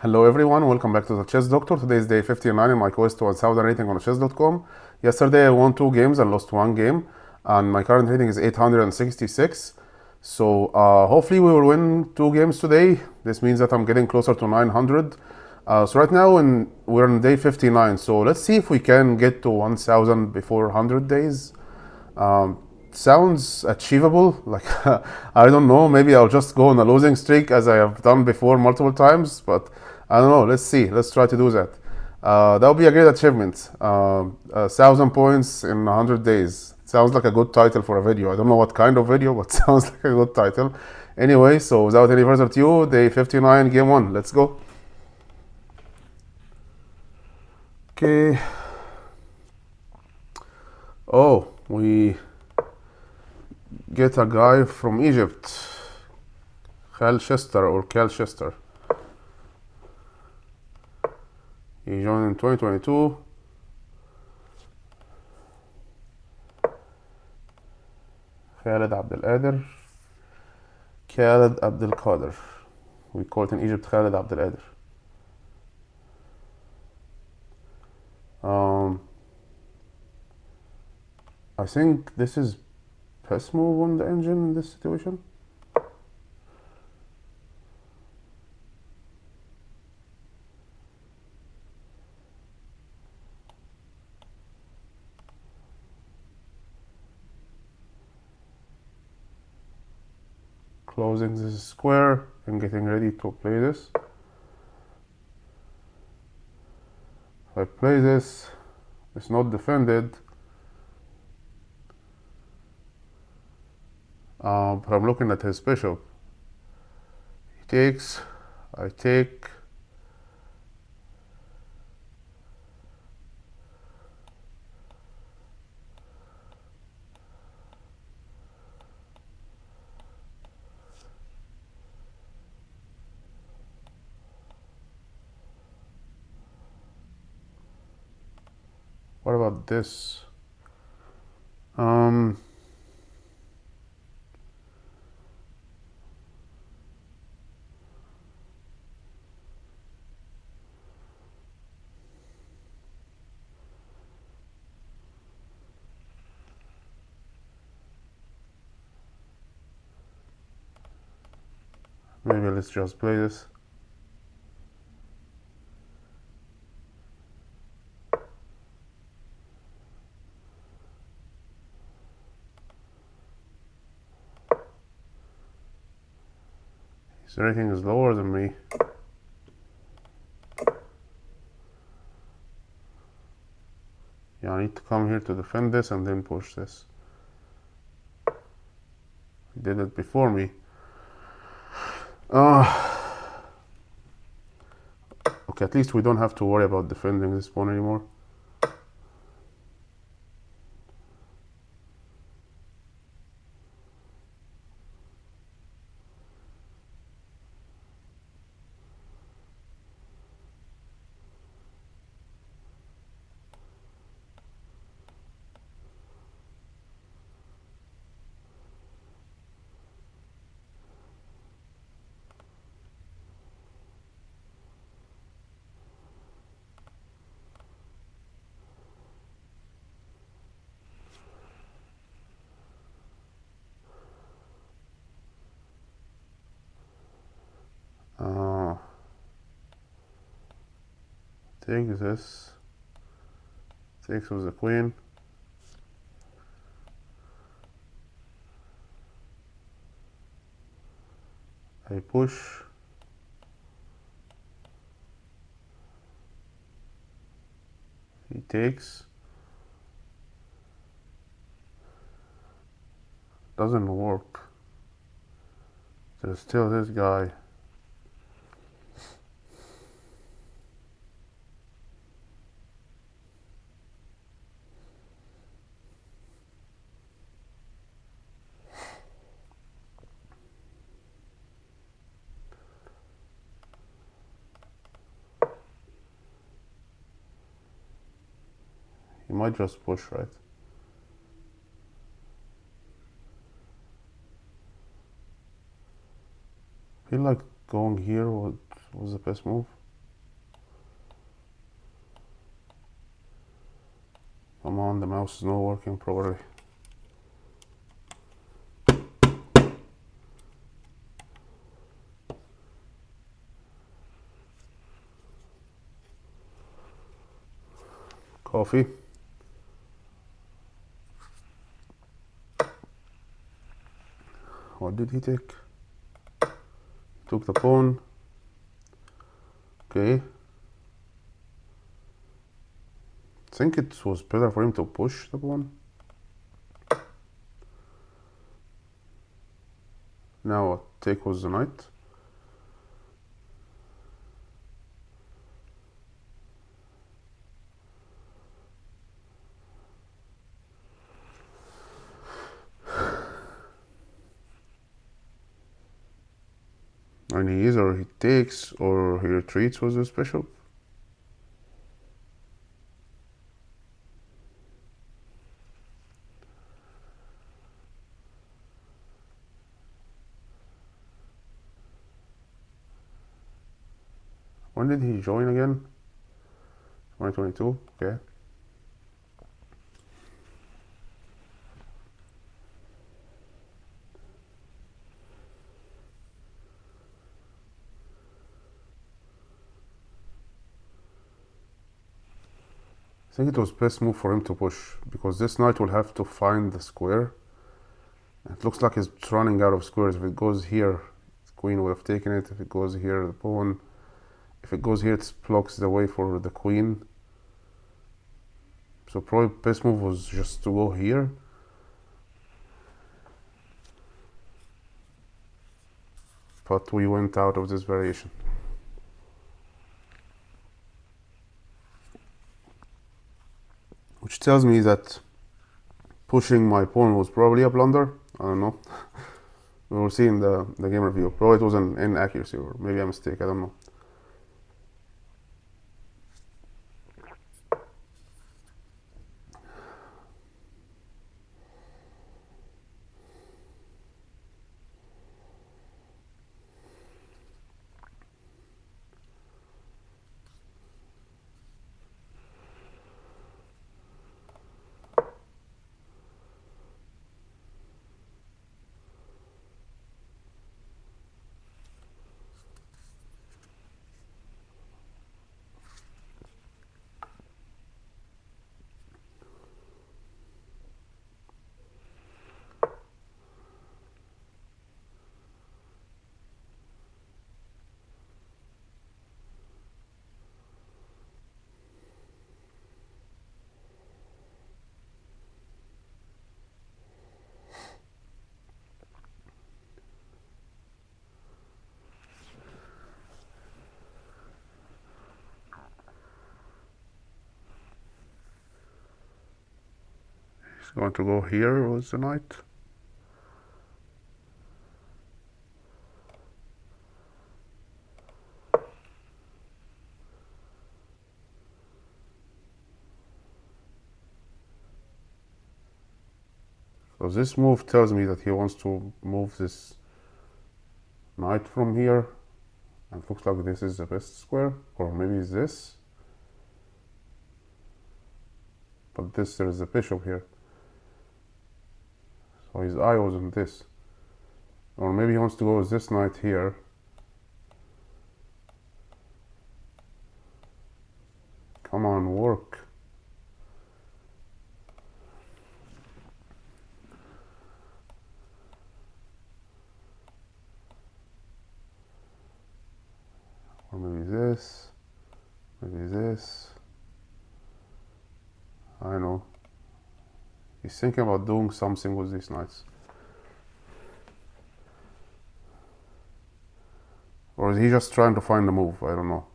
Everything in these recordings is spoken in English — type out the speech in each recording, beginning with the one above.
Hello everyone, welcome back to the Chess Doctor. Today is day 59 in my quest to 1000 rating on chess.com. Yesterday I won 2 games and lost 1 game, and my current rating is 866. So hopefully we will win 2 games today. This means that I'm getting closer to 900. So right now we're on day 59, so let's see if we can get to 1000 before 100 days. Um, Sounds achievable. Like I don't know, maybe I'll just go on a losing streak as I have done before multiple times, but I don't know. Let's see. Let's try to do that. That would be a great achievement. 1,000 points in 100 days. Sounds like a good title for a video. I don't know what kind of video, but sounds like a good title. Anyway, so without any further ado, day 59, game 1. Let's go. Okay. Oh, we get a guy from Egypt, Khal Chester or Cal Chester. He joined in 2022. Khaled Abdelkader. Khaled Abdelkader. We call it in Egypt Khaled Abdelkader. I think this is best move on the engine in this situation. Closing this square and getting ready to play this. If I play this, it's not defended. But I'm looking at his bishop. He takes, I take. What about this? Maybe let's just play this. His rating is lower than me. Yeah, I need to come here to defend this and then push this. He did it before me. Okay, at least we don't have to worry about defending this pawn anymore. Take this. Takes with the queen. I push. He takes. Doesn't work. There's still this guy. He might just push, right? I feel like going here was the best move. on, the mouse is not working properly. Coffee. What did he take? Took the pawn. Okay. I think it was better for him to push the pawn. Now a take was the knight. And either he takes or he retreats with this bishop. When did he join again? 2022, okay. I think it was best move for him to push, because this knight will have to find the square. It looks like he's running out of squares. If it goes here, the queen would have taken it. If it goes here, the pawn. If it goes here, it blocks the way for the queen. So probably best move was just to go here. But we went out of this variation. Which tells me that pushing my pawn was probably a blunder. I don't know. We will see in the game review. Probably it was an inaccuracy or maybe a mistake. I don't know. He's going to go here with the knight. So this move tells me that he wants to move this knight from here. And it looks like this is the best square, or maybe it's this. But this, there is a bishop here. So his eye was on this. Or maybe he wants to go with this knight here. Come on, work. Or maybe this. Maybe this. I know. He's thinking about doing something with these knights. Or is he just trying to find a move? I don't know.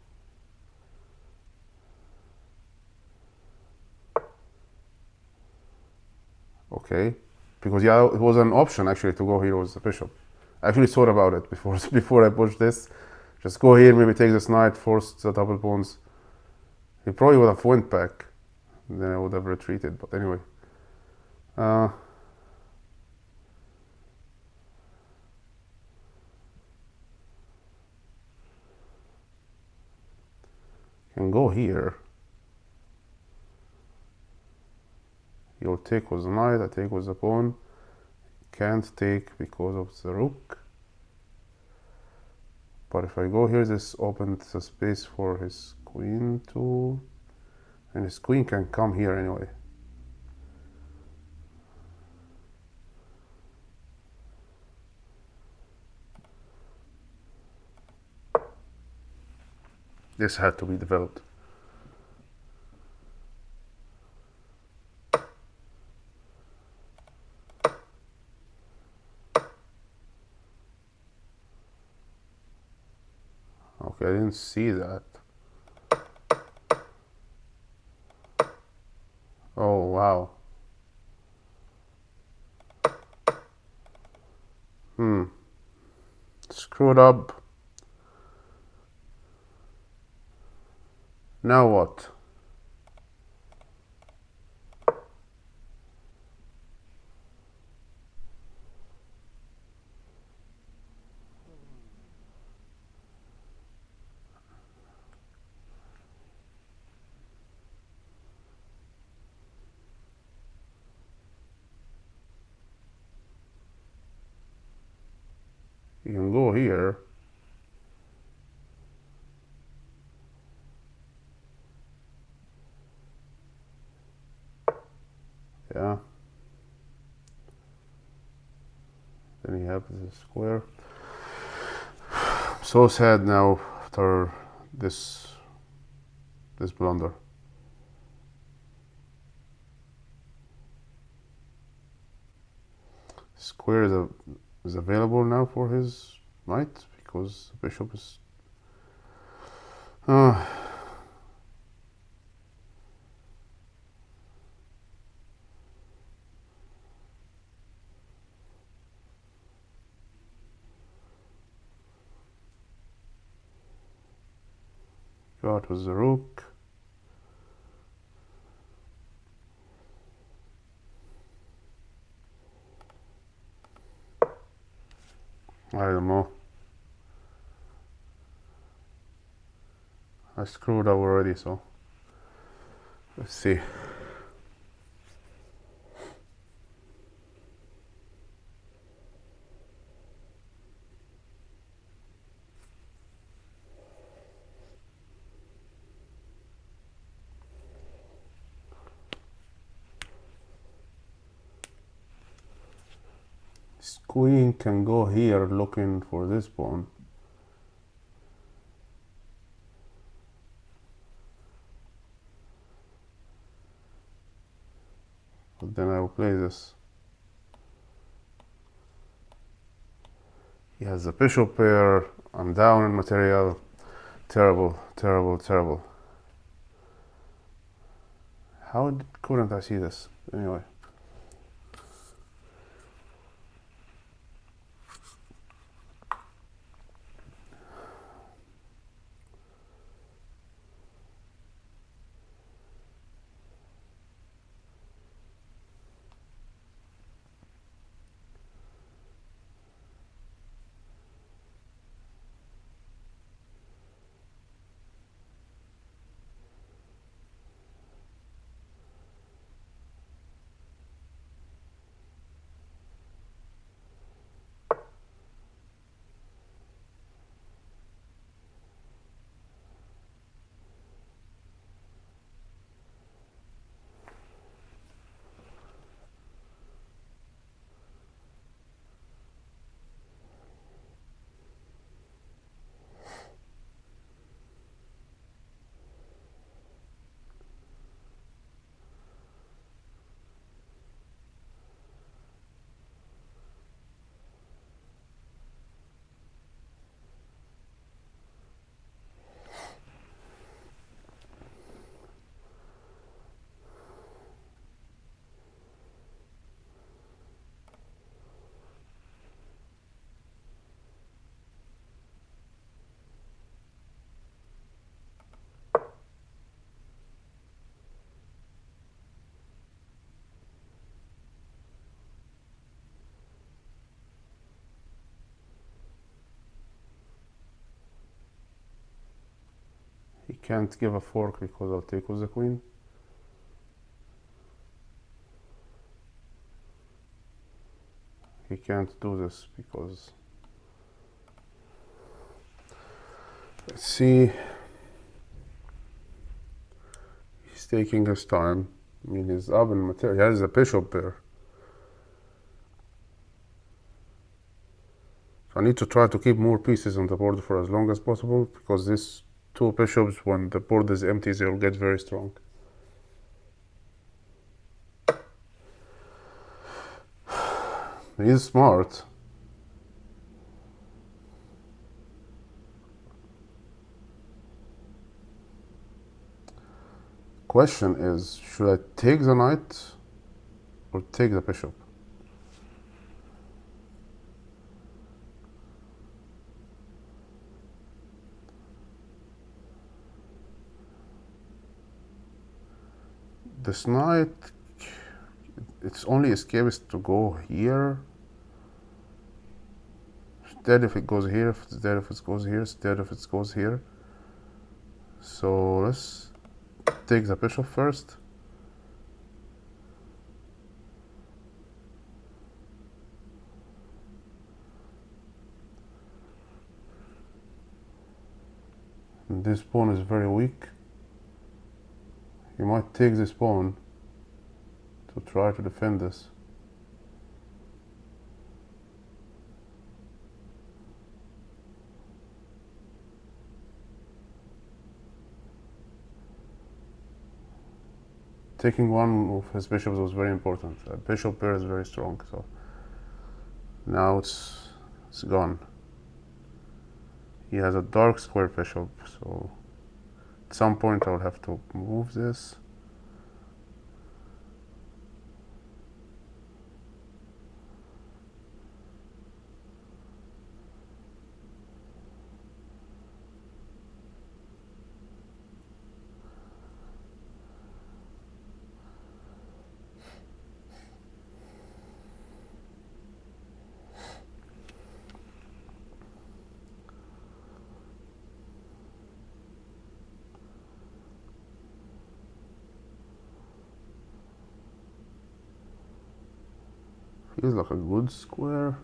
Okay. Because yeah, it was an option actually to go here with the bishop. I actually thought about it before I pushed this. Just go here, maybe take this knight, force the double pawns. He probably would have went back. Then I would have retreated, but anyway. Can go here. You'll take with the knight, I take with the pawn. Can't take because of the rook. But if I go here, this opens the space for his queen too. And his queen can come here anyway. This had to be developed. Okay, I didn't see that. Oh, wow. Screwed up. Now what? You can go here. Yeah. Then you have the square. I'm so sad now after this blunder. Square is available now for his knight because the bishop is. Got with the rook. I don't know. I screwed up already, so let's see. This queen can go here looking for this pawn. But then I will play this. He has a bishop pair. I'm down in material. Terrible, terrible, terrible. How couldn't I see this? Anyway. He can't give a fork because I'll take with the queen. he can't do this because, let's see, he's taking his time. I mean, he's up in material. He has a bishop there. So I need to try to keep more pieces on the board for as long as possible, because these two bishops, when the board is empty, they'll get very strong. He's smart. Question is, should I take the knight or take the bishop? This knight, its only escape is to go here. It's dead if it goes here, if it's dead if it goes here, it's dead if it goes here. So let's take the bishop first. And this pawn is very weak. You might take this pawn to try to defend this. Taking one of his bishops was very important. A bishop pair is very strong, so now it's gone. He has a dark square bishop, so at some point I'll have to move this. Feels like a good square.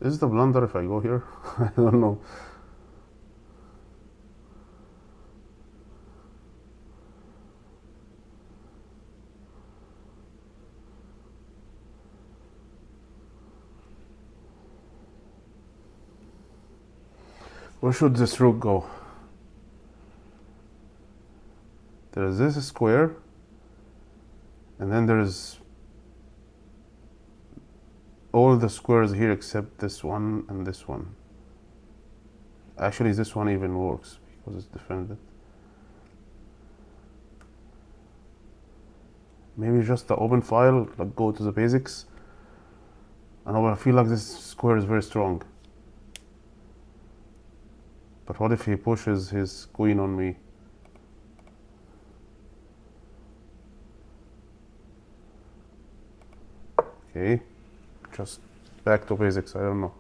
Is it a blunder if I go here? I don't know. Where should this rook go? There is this square, and then there is all the squares here except this one and this one. Actually, this one even works because it's defended. Maybe just the open file, like go to the basics. I know, but I feel like this square is very strong. But what if he pushes his queen on me? Okay, just back to basics, I don't know.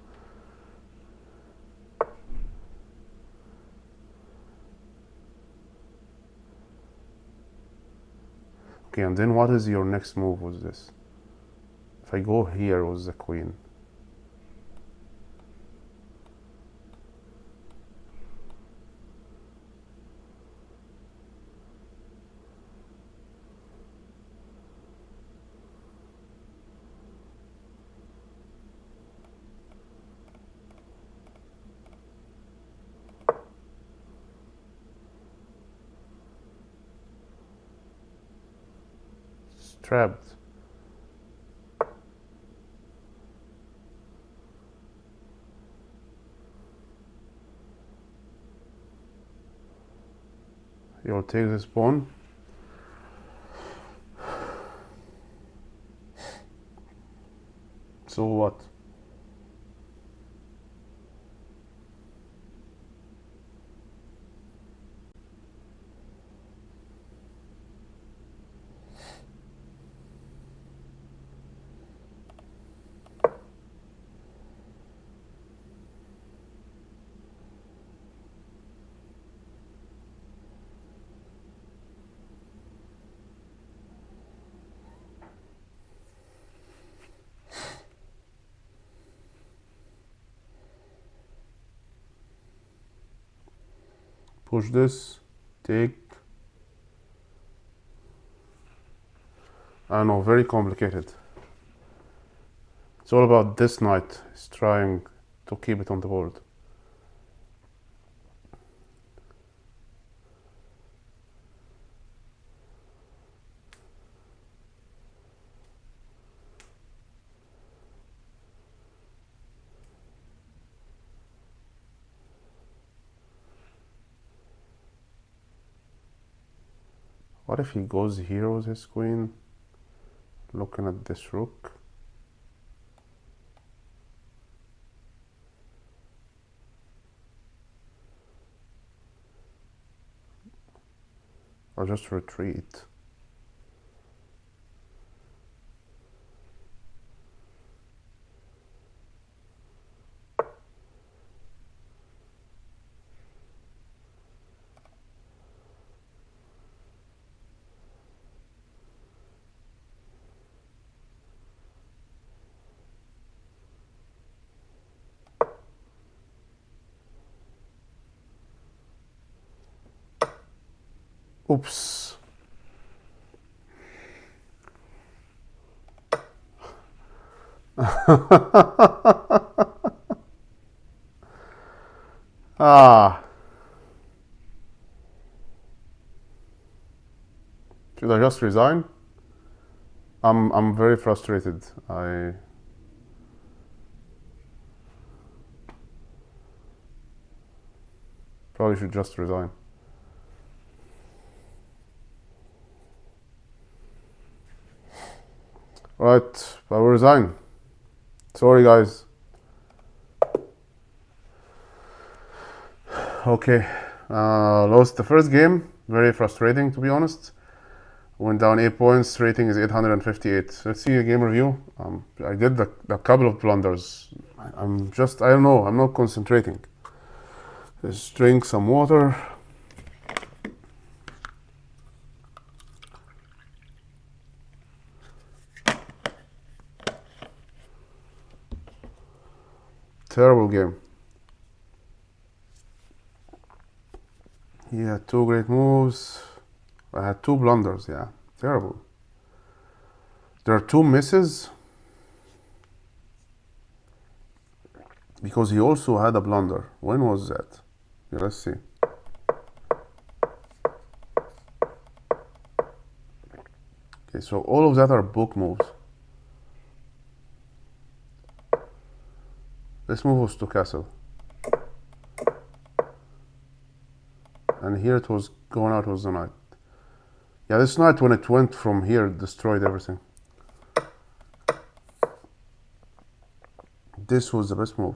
Okay, and then what is your next move with this? If I go here with the queen. It's trapped. You'll take this pawn. So what? Push this, take. I know, very complicated. It's all about this knight. He's trying to keep it on the board. What if he goes here with his queen, looking at this rook? Or just retreat? Oops. Ah. Should I just resign? I'm very frustrated. I probably should just resign. Right, I will resign. Sorry, guys. Okay, lost the first game. Very frustrating, to be honest. Went down 8 points. Rating is 858. Let's see a game review. I did a couple of blunders. I don't know. I'm not concentrating. Let's drink some water. Terrible game. He had 2 great moves. I had 2 blunders, yeah. Terrible. There are 2 misses. Because he also had a blunder. When was that? Yeah, let's see. Okay, so all of that are book moves. This move was to castle. And here it was going out was the knight. Yeah, this knight, when it went from here, destroyed everything. This was the best move.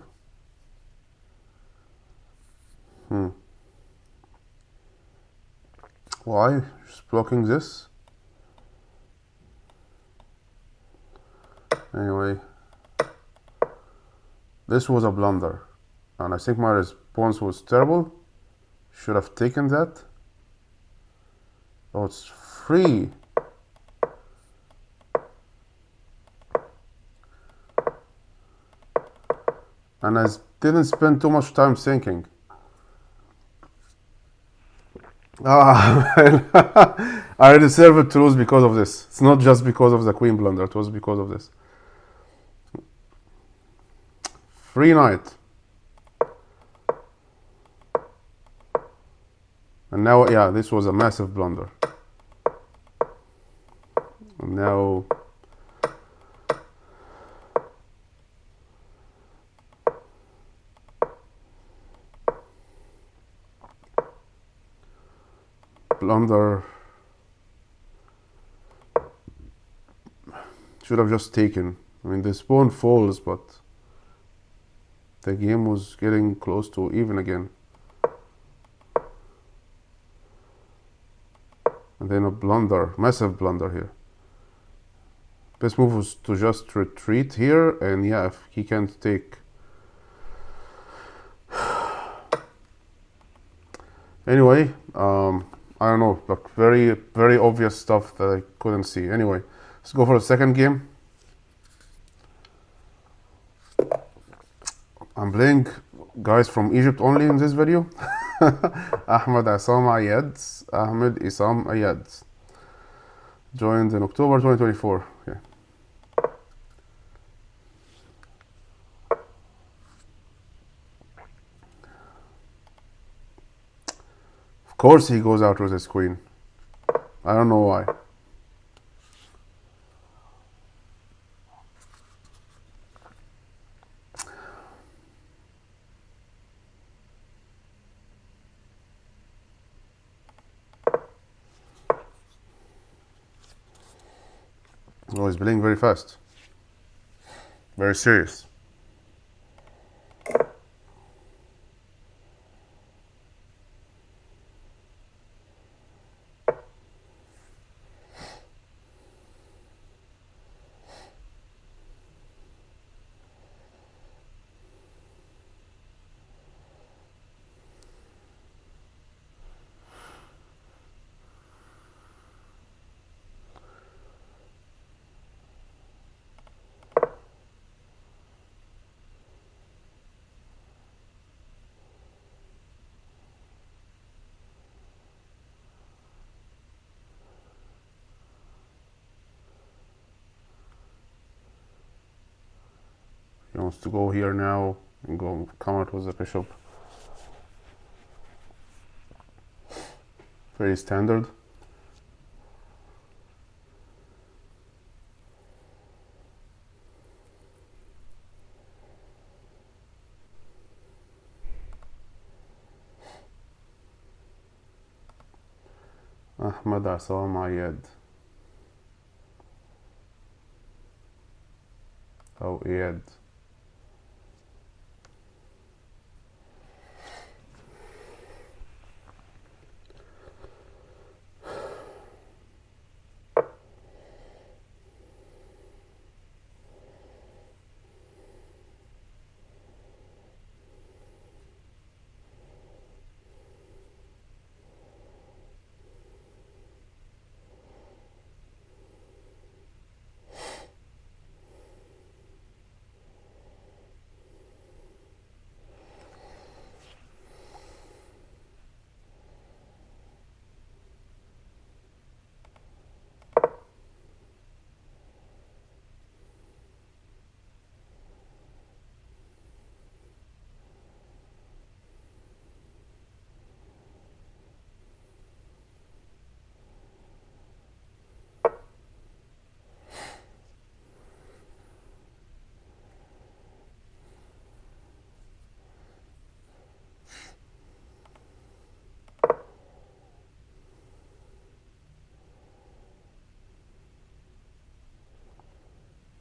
Why? Just blocking this? Anyway. This was a blunder. And I think my response was terrible. Should have taken that. Oh, it's free. And I didn't spend too much time thinking. I deserve to lose because of this. It's not just because of the queen blunder, it was because of this. Free knight. And now, yeah, this was a massive blunder. And now blunder. Should have just taken. I mean, this pawn falls, but the game was getting close to even again. And then a blunder, massive blunder here. Best move was to just retreat here, and yeah, if he can't take. Anyway, I don't know, like very, very obvious stuff that I couldn't see. Anyway, let's go for the second game. I'm playing guys from Egypt only in this video. Ahmed Isam Ayad. Ahmed Isam Ayad. Joined in October 2024. Okay. Of course he goes out with his queen. I don't know why. Oh, he's playing very fast. Very serious. He wants to go here now and go come out with the bishop. Very standard. Ahmed Isam Ayad. أو إياد.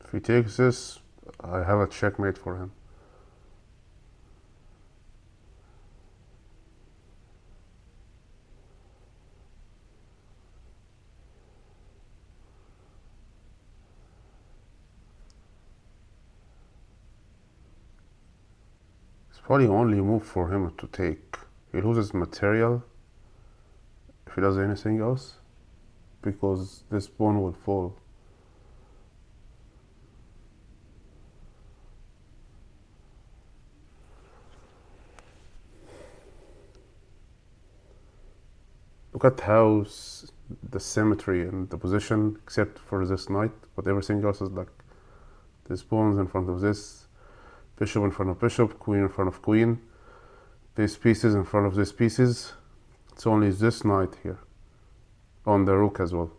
If he takes this, I have a checkmate for him. It's probably only move for him to take. He loses material if he does anything else, because this pawn will fall. Look at how the symmetry and the position, except for this knight, but everything else is like this pawn's in front of this, bishop in front of bishop, queen in front of queen, these pieces in front of these pieces. It's only this knight here on the rook as well,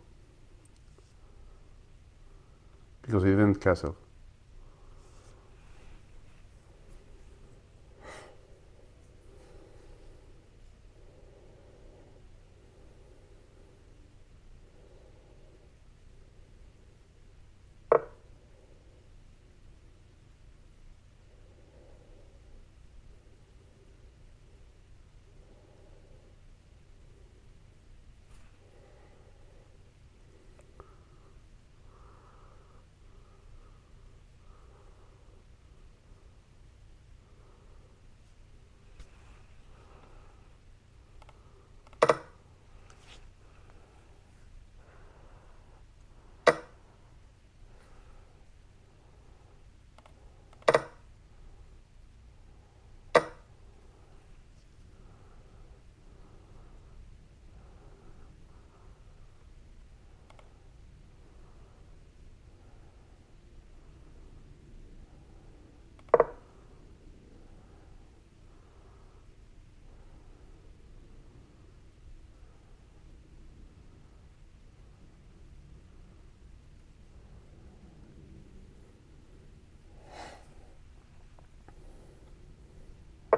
because he didn't castle.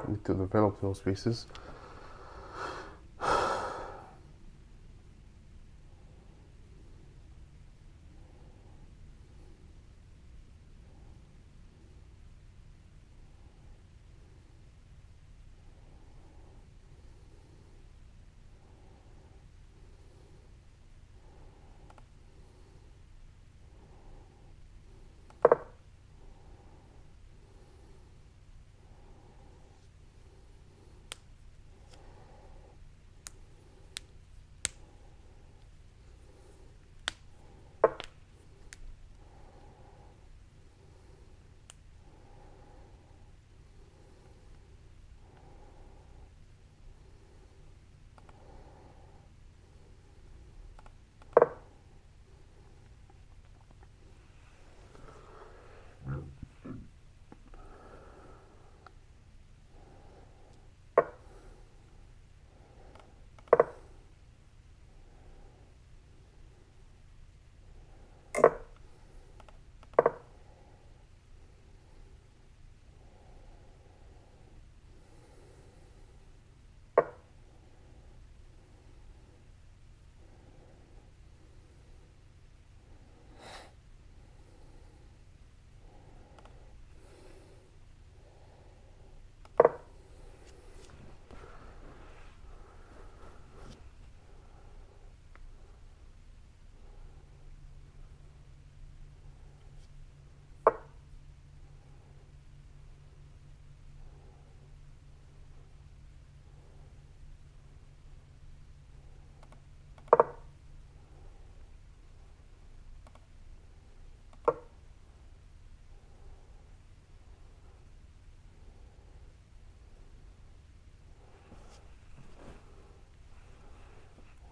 Need to develop those pieces.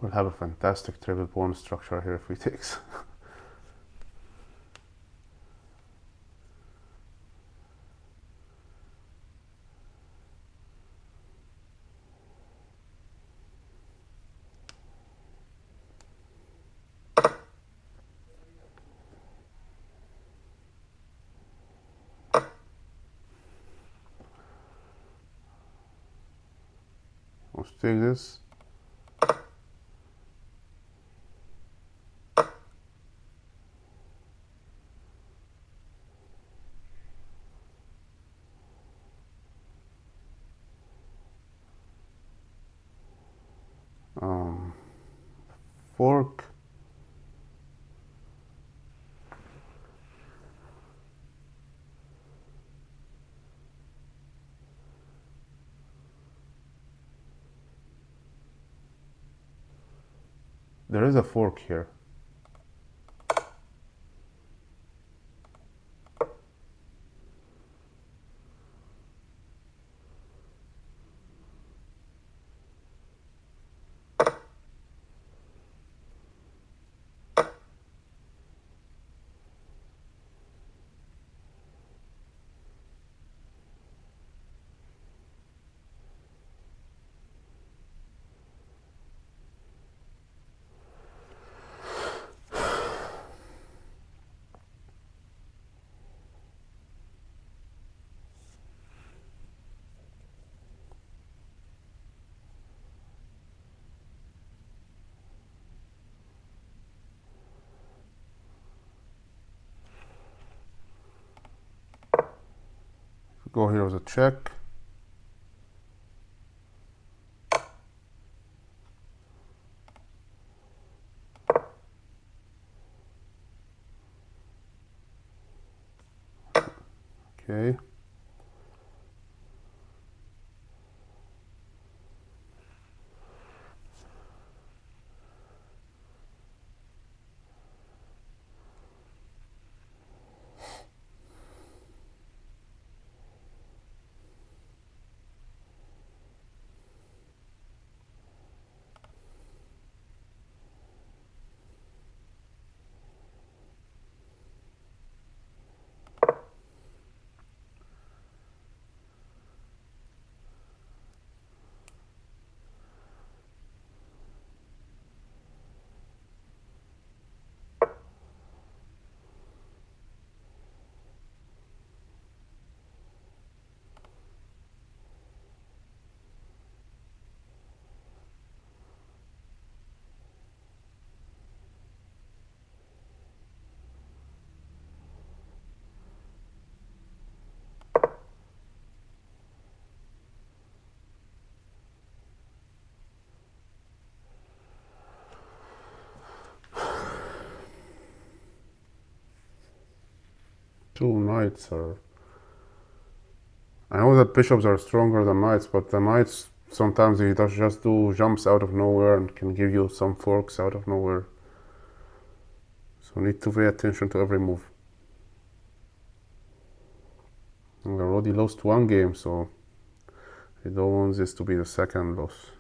We'll have a fantastic triple bone structure here if we take. Let's take this. Fork. There is a fork here. Go here with a check. Okay. two knights are... I know that bishops are stronger than knights, but the knights sometimes he does just do jumps out of nowhere and can give you some forks out of nowhere. So need to pay attention to every move. And I already lost one game, so I don't want this to be the second loss.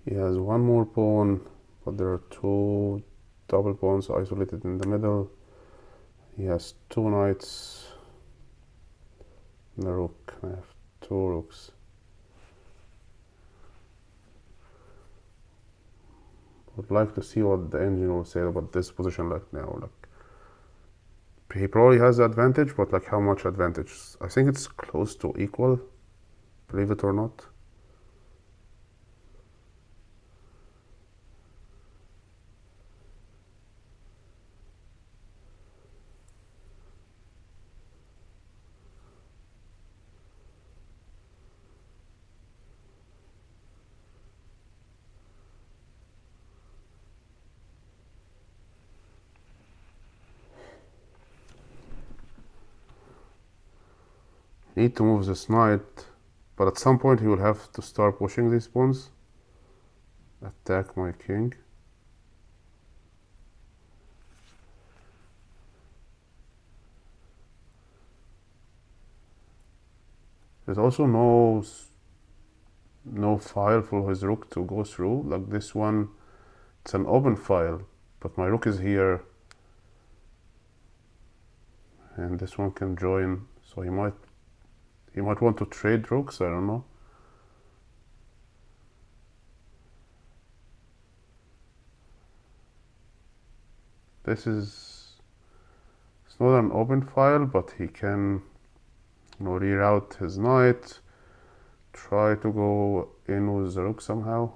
He has one more pawn, but there are two double pawns isolated in the middle. He has two knights and a rook. I have two rooks. Would like to see what the engine will say about this position like now. Like, he probably has the advantage, but like how much advantage? I think it's close to equal, believe it or not. Need to move this knight, but at some point he will have to start pushing these pawns. Attack my king. There's also no file for his rook to go through. Like this one, it's an open file, but my rook is here, and this one can join. So he might want to trade rooks. I don't know. It's not an open file, but he can, reroute his knight, try to go in with the rook somehow.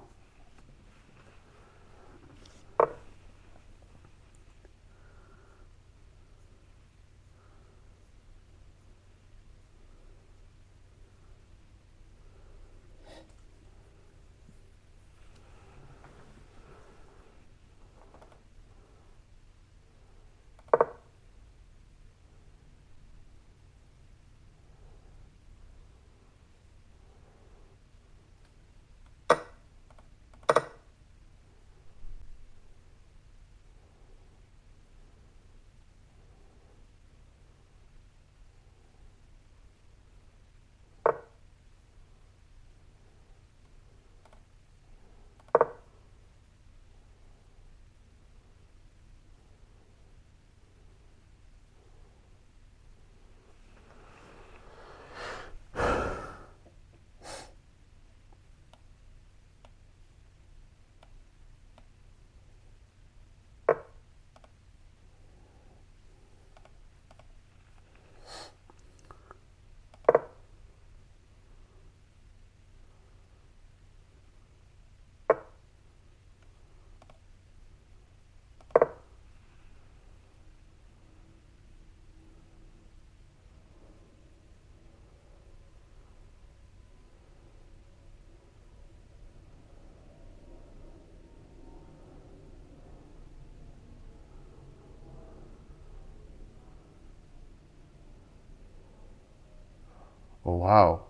Oh wow,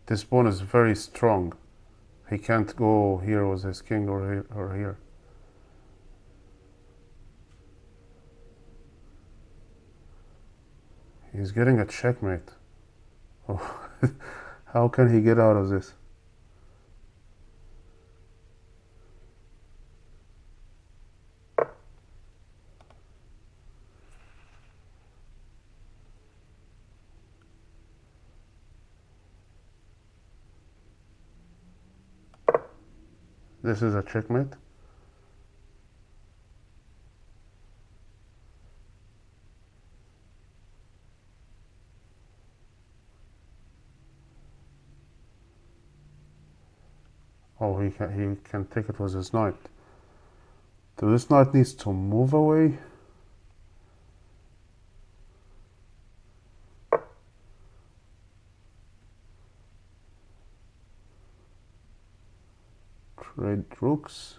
this pawn is very strong. He can't go here with his king or here or here. He's getting a checkmate. Oh, how can he get out of this? This is a checkmate. Oh, he can take it with his knight. So this knight needs to move away. Trade rooks.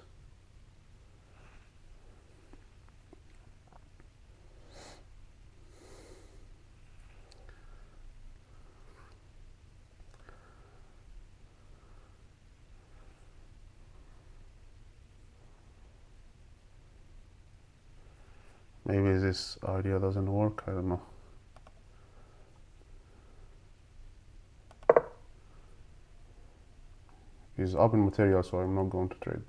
Maybe this idea doesn't work, I don't know. He's up in material, so I'm not going to trade.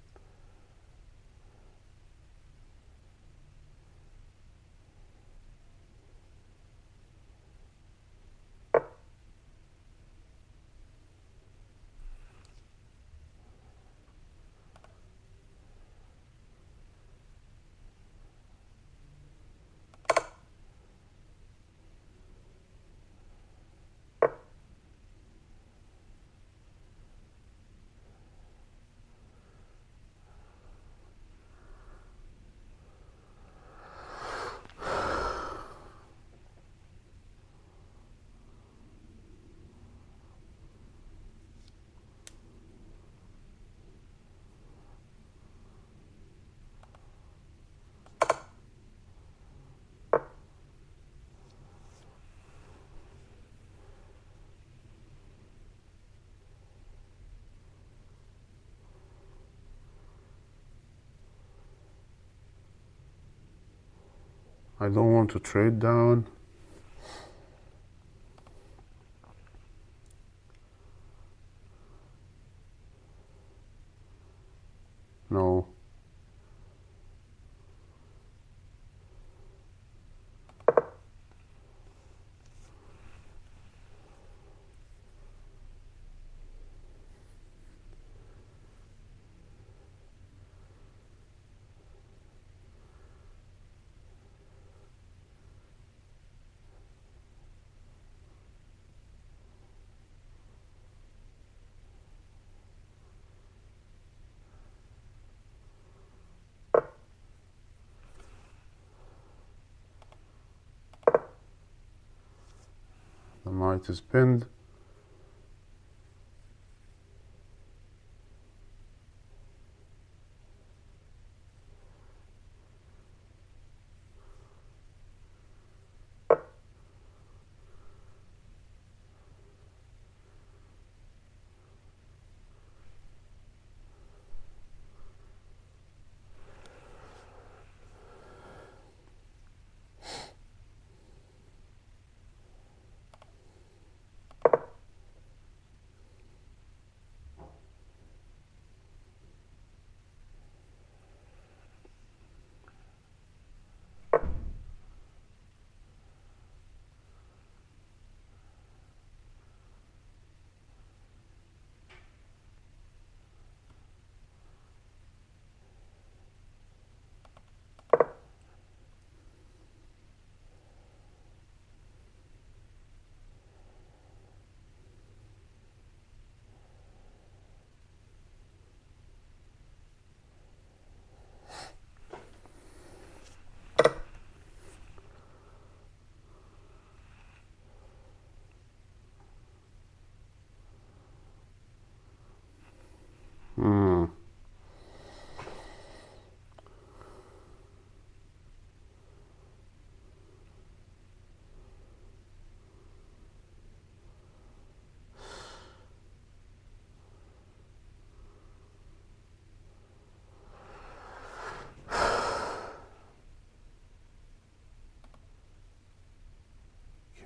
I don't want to trade down. No. The knight is pinned.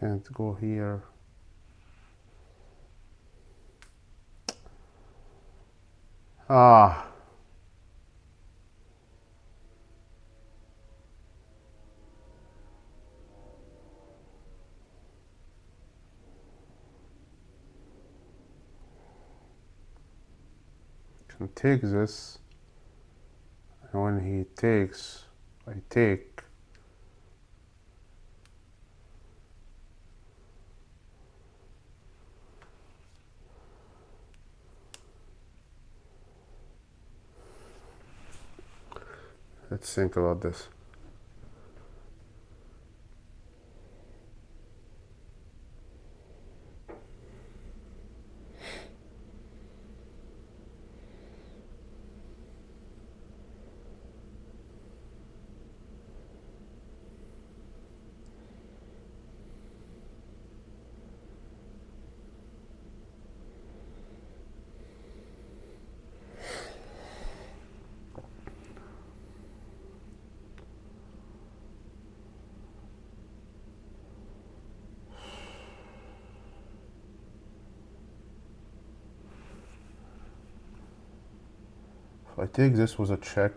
Can't go here. Ah. Can take this. And when he takes, I take. Let's think about this. If I take this with a check,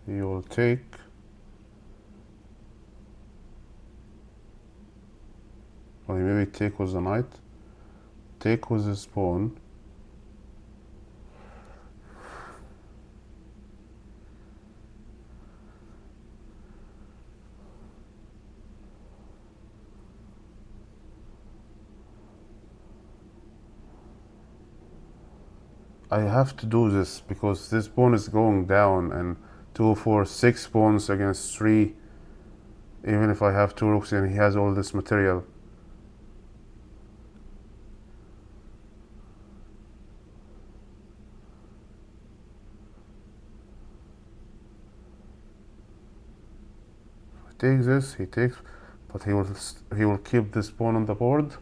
he will take. Or maybe take with the knight. Take with his pawn. I have to do this because this pawn is going down, and 2, 4, 6 pawns against 3. Even if I have 2 rooks and he has all this material. If I take this, he takes, but he will keep this pawn on the board.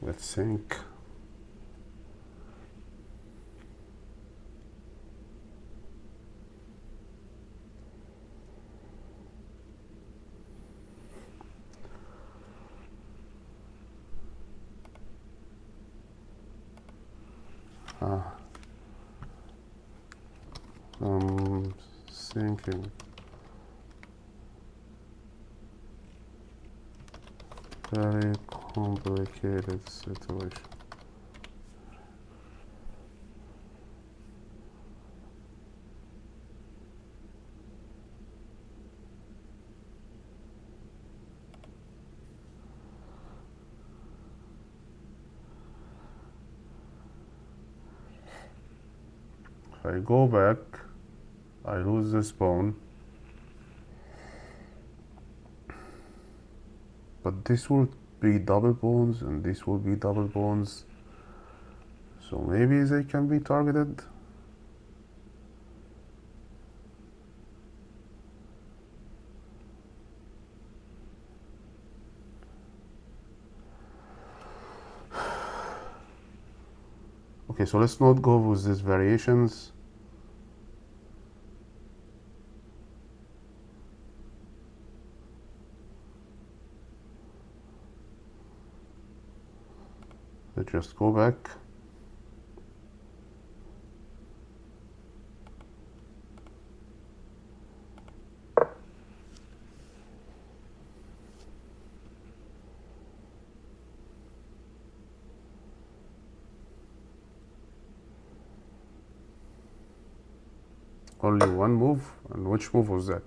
Let's think. I'm thinking. Very complicated situation. If I go back, I lose this pawn. But this will be double pawns and this will be double pawns. So maybe they can be targeted. Okay, so let's not go with these variations. Let's just go back. Only one move, and which move was that?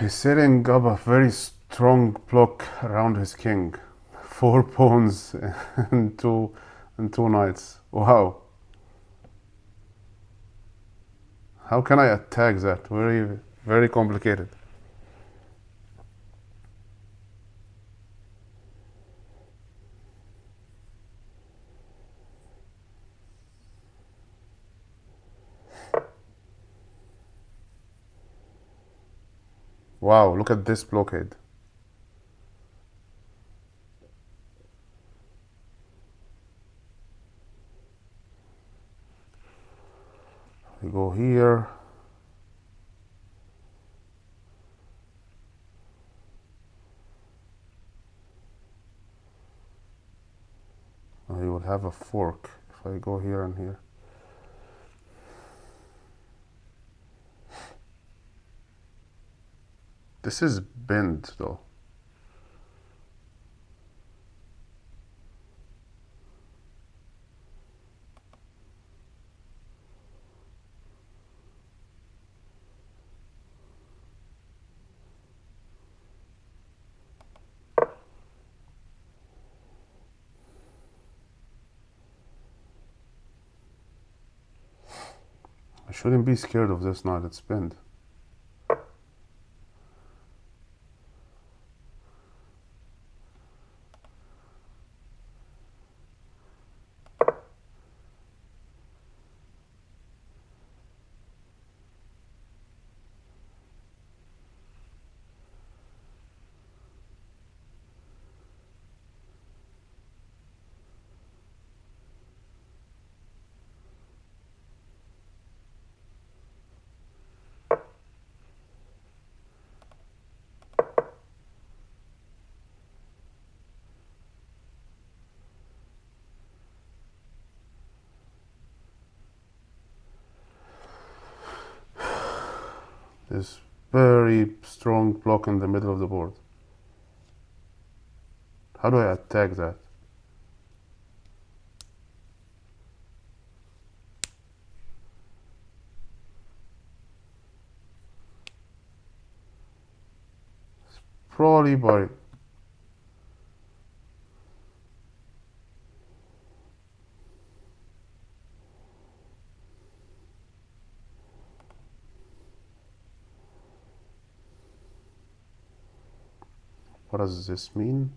He's setting up a very strong block around his king. 4 pawns and two knights. Wow. How can I attack that? Very, very complicated. Wow, look at this blockade. We go here. I will have a fork if I go here and here. This is bend though. I shouldn't be scared of this knight, it's bend. This very strong block in the middle of the board. How do I attack that? Probably by what does this mean?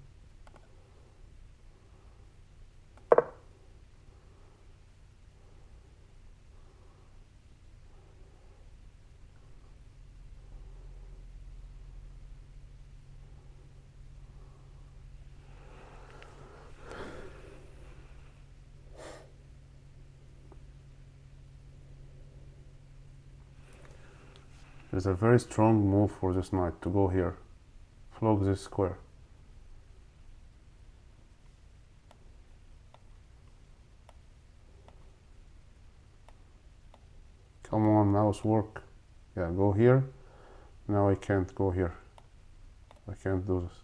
There's a very strong move for this knight to go here. Flog this square. Come on, mouse, work. Yeah, go here. Now I can't go here. I can't do this.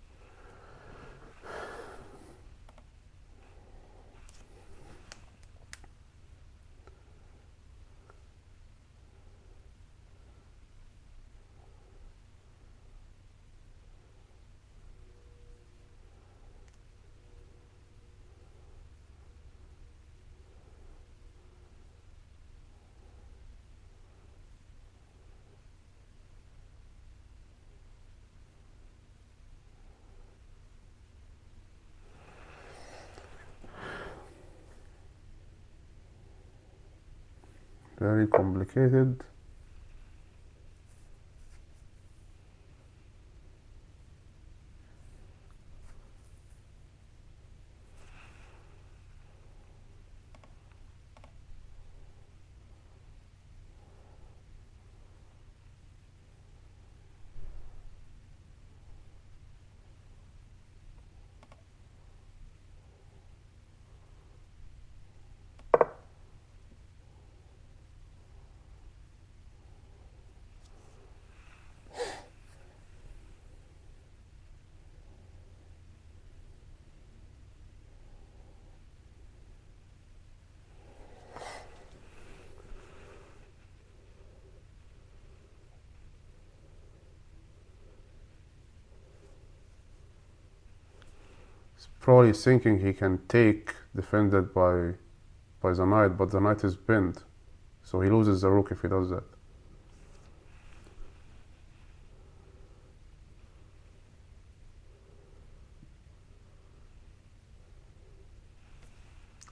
Very complicated. Probably thinking he can take defended by the knight, but the knight is pinned, so he loses the rook if he does that.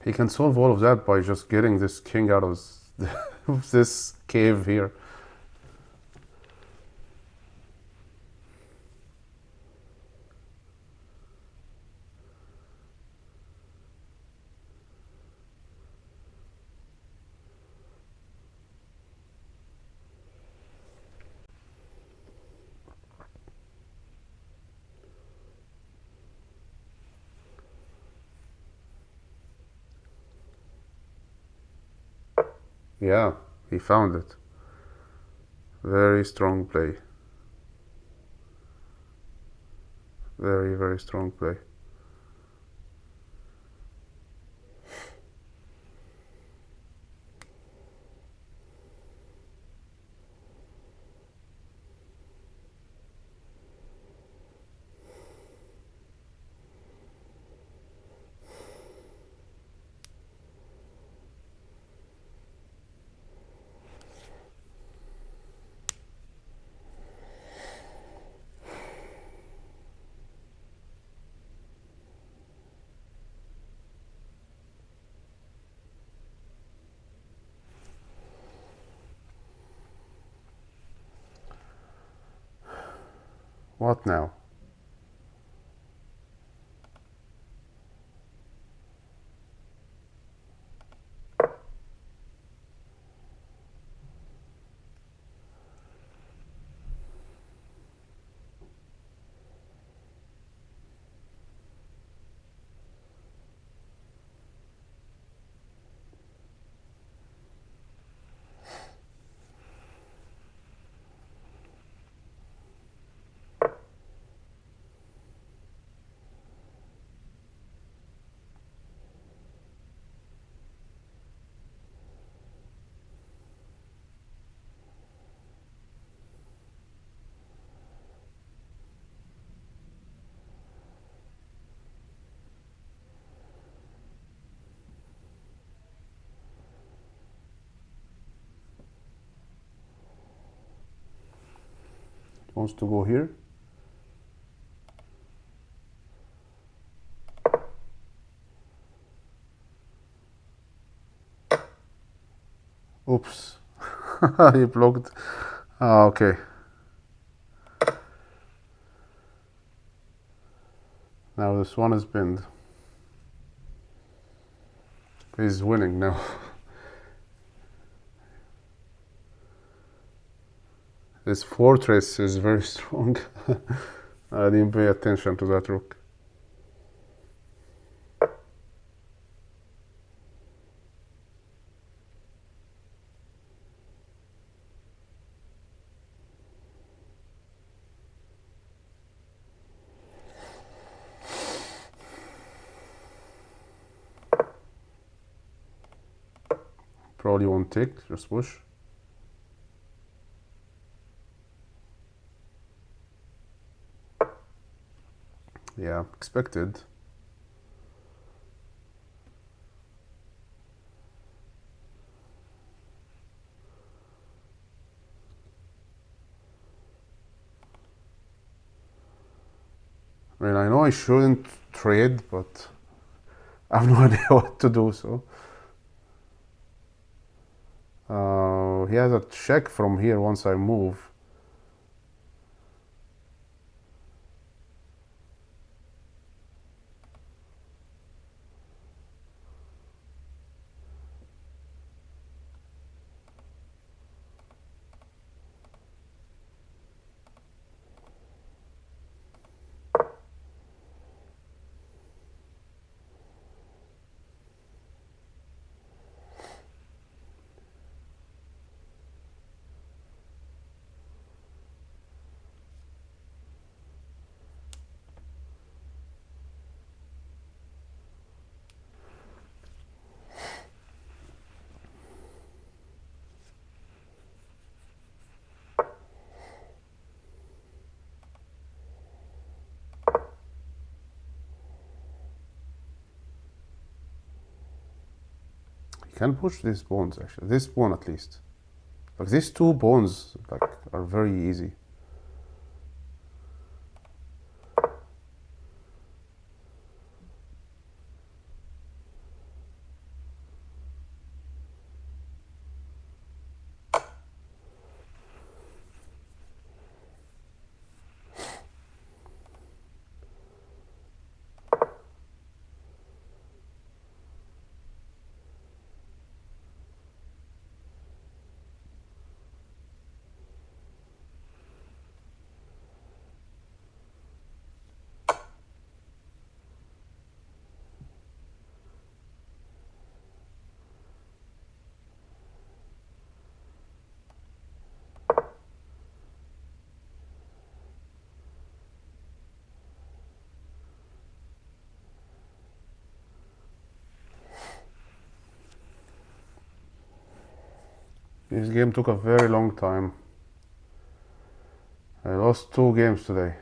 He can solve all of that by just getting this king out of this cave here. Yeah, he found it. Very strong play. Very, very strong play. What now? He wants to go here. Oops. He blocked. Ah, okay. Now this one is pinned. He's winning now. This fortress is very strong. I didn't pay attention to that rook. Probably won't take, just push. Yeah, expected. I mean, I know I shouldn't trade, but I have no idea what to do, so. He has a check from here once I move. You can push these pawns actually. This pawn at least. Like these two pawns like are very easy. This game took a very long time. I lost 2 games today.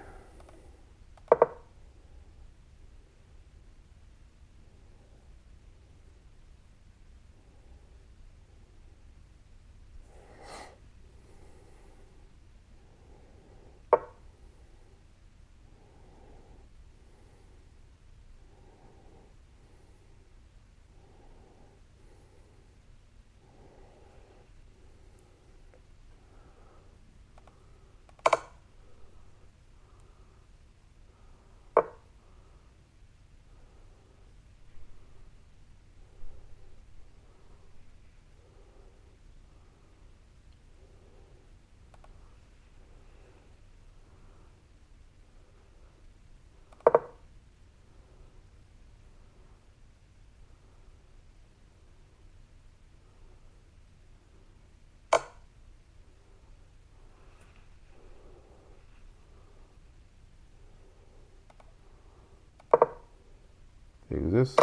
Take this.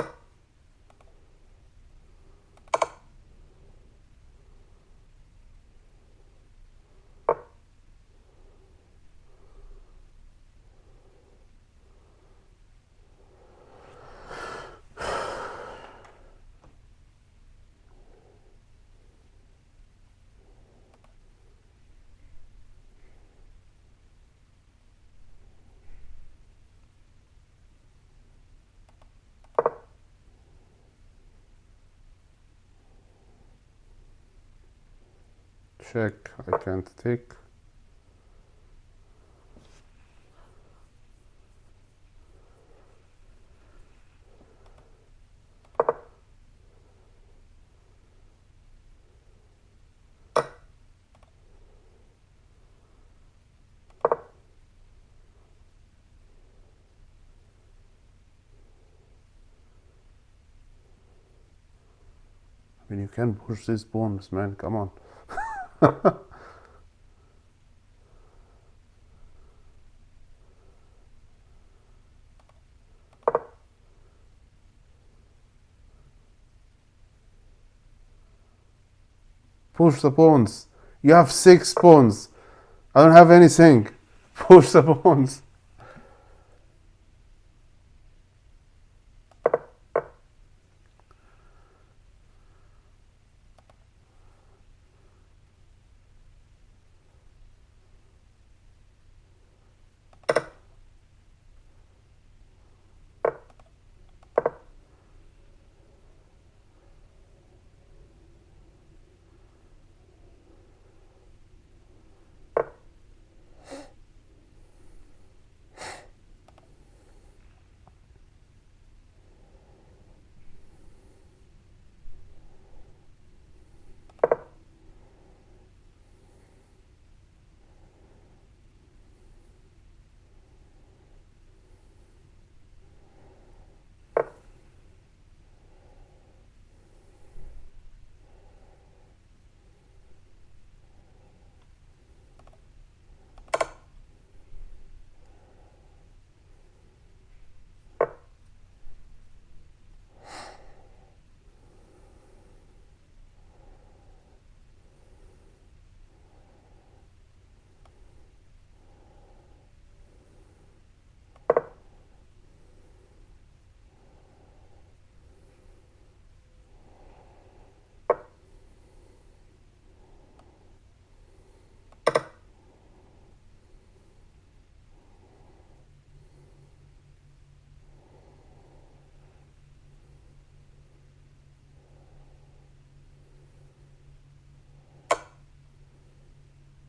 Check, I can't take. I mean, you can push these pawns, man, come on. Push the pawns. You have 6 pawns. I don't have anything. Push the pawns.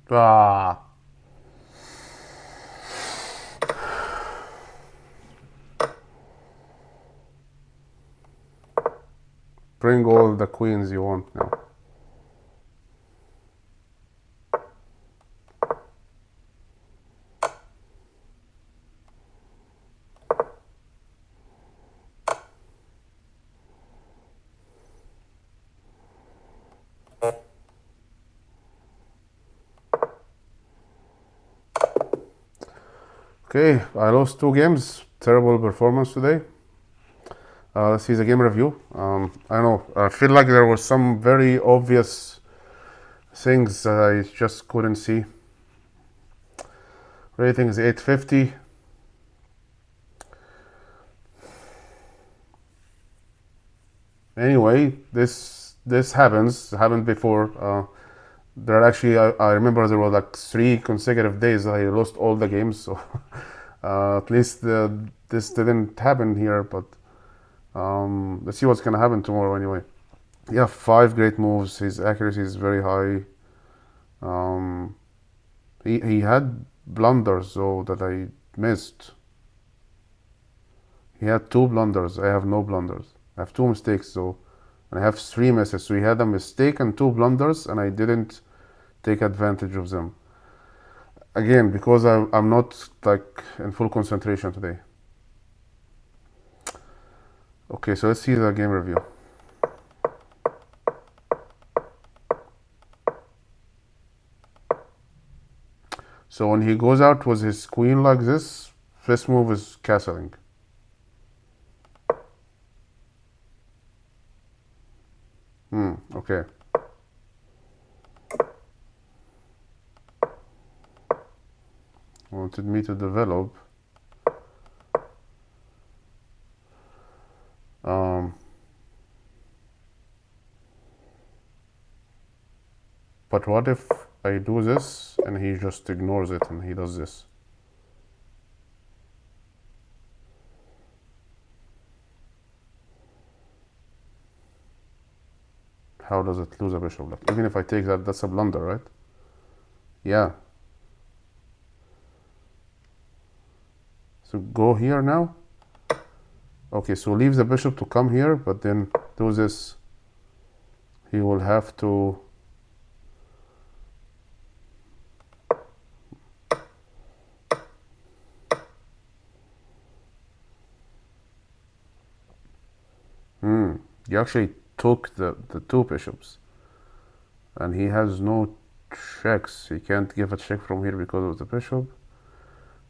Ah. Bring all the queens you want now. Okay, I lost 2 games. Terrible performance today. Let's see the game review. I don't know. I feel like there was some very obvious things that I just couldn't see. Rating is 850. Anyway, this happened before. There are actually I remember there were like 3 consecutive days that I lost all the games. So at least this didn't happen here. But let's see what's gonna happen tomorrow anyway. Yeah, 5 great moves. His accuracy is very high. He had blunders though that I missed. He had 2 blunders. I have no blunders. I have 2 mistakes though, and I have 3 misses. So he had a mistake and 2 blunders, and I didn't take advantage of them. Again, because I'm not like in full concentration today. Okay, so let's see the game review. So when he goes out with his queen like this, first move is castling. Okay. Wanted me to develop. But what if I do this and he just ignores it and he does this? How does it lose a bishop? Like, even if I take that, that's a blunder, right? Yeah. So go here now. Okay, so leave the bishop to come here, but then do this. He will have to... You actually took the 2 bishops. And he has no checks. He can't give a check from here because of the bishop.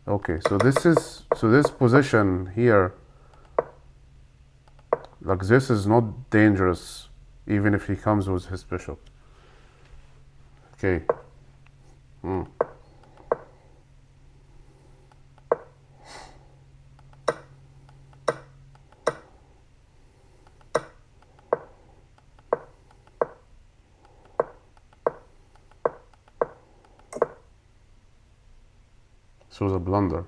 Okay, so this position here, like this is not dangerous, even if he comes with his bishop. Okay. So the blunder.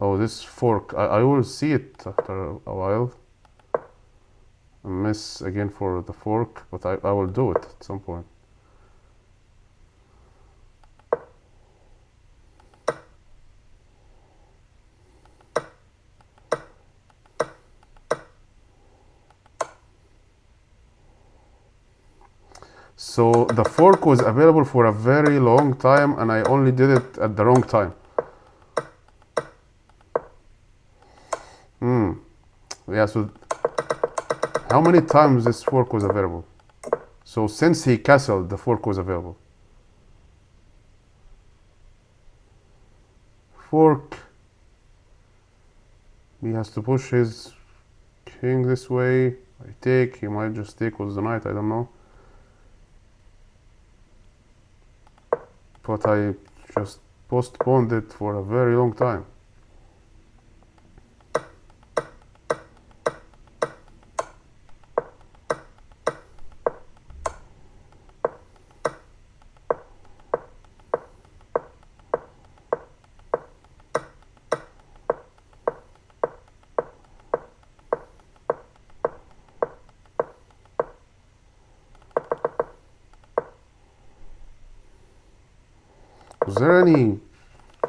Oh, this fork. I will see it after a while. I miss again for the fork, but I will do it at some point. So the fork was available for a very long time, and I only did it at the wrong time. Yeah, so how many times this fork was available? So since he castled, the fork was available. Fork. He has to push his king this way. I take. He might just take with the knight. I don't know. But I just postponed it for a very long time. Is there any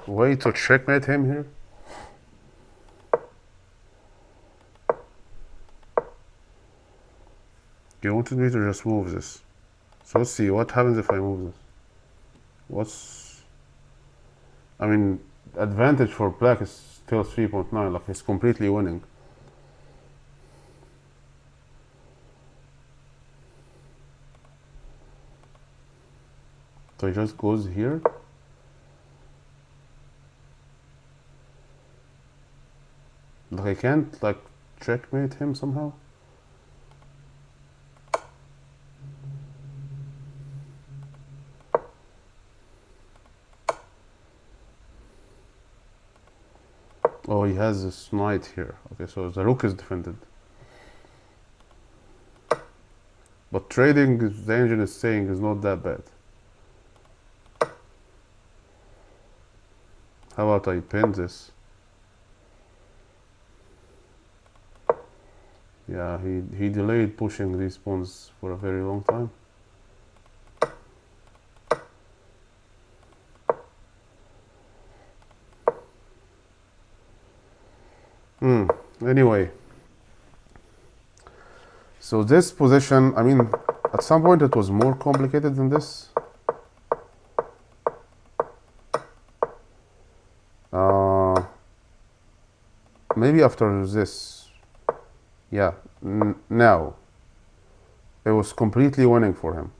way to checkmate him here? You wanted me to just move this. So let's see what happens if I move this. I mean, advantage for black is still 3.9, like he's completely winning. So he just goes here. Like I can't like checkmate him somehow. Oh, he has this knight here. Okay, so the rook is defended. But trading, the engine is saying, is not that bad. How about I pin this? Yeah, he delayed pushing these pawns for a very long time. Anyway, so this position, I mean, at some point it was more complicated than this. Maybe after this, yeah, now it was completely winning for him.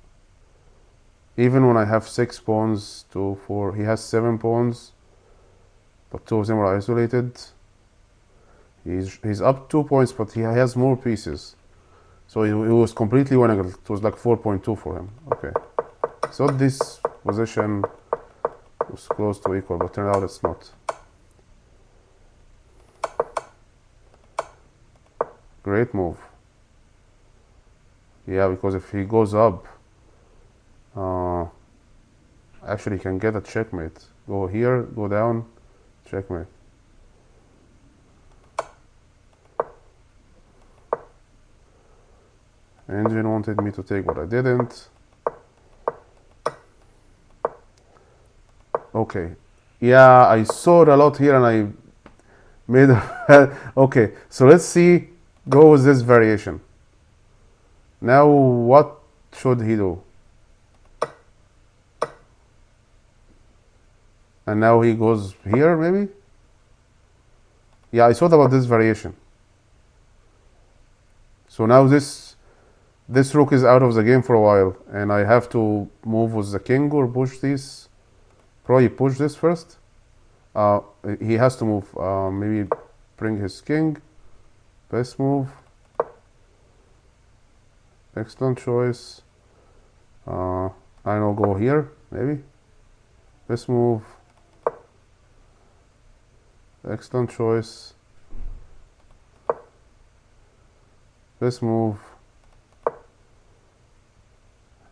Even when I have 6 pawns, 2, 4, he has 7 pawns, but 2 of them are isolated. He's up 2 points, but he has more pieces. So he was completely winning. It was like 4.2 for him. Okay. So this position was close to equal, but turned out it's not. Great move. Yeah, because if he goes up, actually he can get a checkmate. Go here, go down, checkmate. Engine wanted me to take, but I didn't. Okay. Yeah, I saw it a lot here and I made a okay, so let's see, go with this variation. Now what should he do? And now he goes here, maybe? Yeah, I thought about this variation. So now this rook is out of the game for a while, and I have to move with the king or push these. Probably push this first. He has to move. Maybe bring his king. Best move. Excellent choice. I don't know, go here, maybe. Best move. Excellent choice. This move.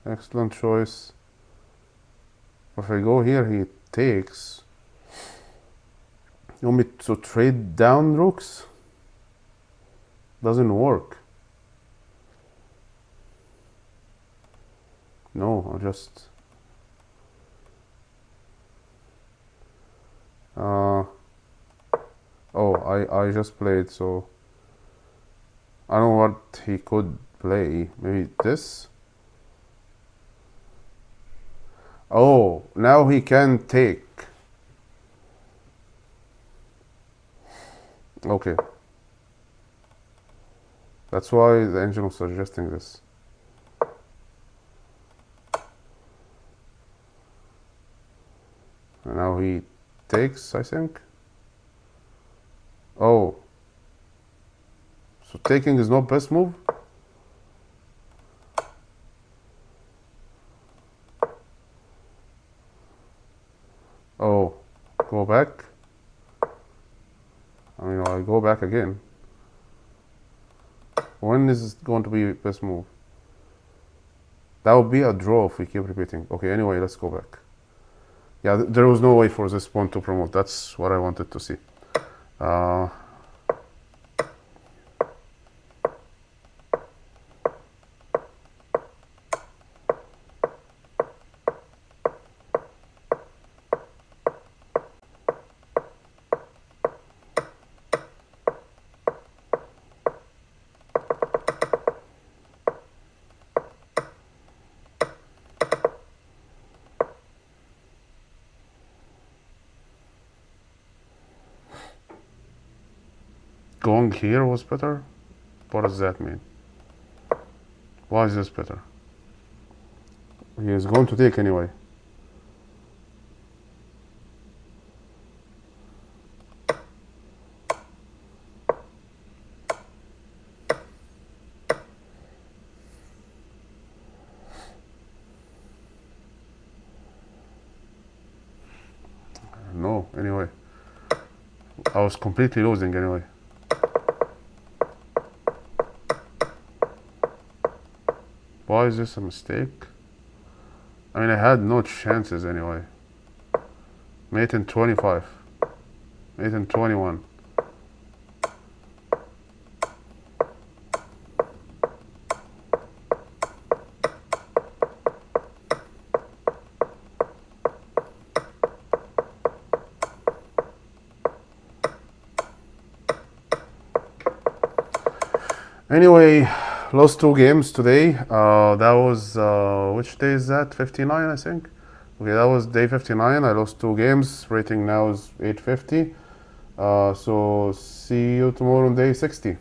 Excellent choice. If I go here, he takes. You want me to trade down rooks? Doesn't work. No, I'll just... oh, I just played, so... I don't know what he could play. Maybe this? Oh, now he can take. Okay. That's why the engine was suggesting this. And now he takes, I think. Oh. So taking is not best move? Oh. Go back? I mean, I'll go back again. When is it going to be best move? That would be a draw if we keep repeating. Okay, anyway, let's go back. Yeah, there was no way for this pawn to promote. That's what I wanted to see. going here was better? What does that mean? Why is this better? He is going to take anyway. No, anyway. I was completely losing anyway. Why is this a mistake? I mean, I had no chances anyway. Mate in 25. Mate in 21. Anyway, lost 2 games today. That was, which day is that? 59, I think. Okay, that was day 59. I lost 2 games. Rating now is 850. So see you tomorrow on day 60.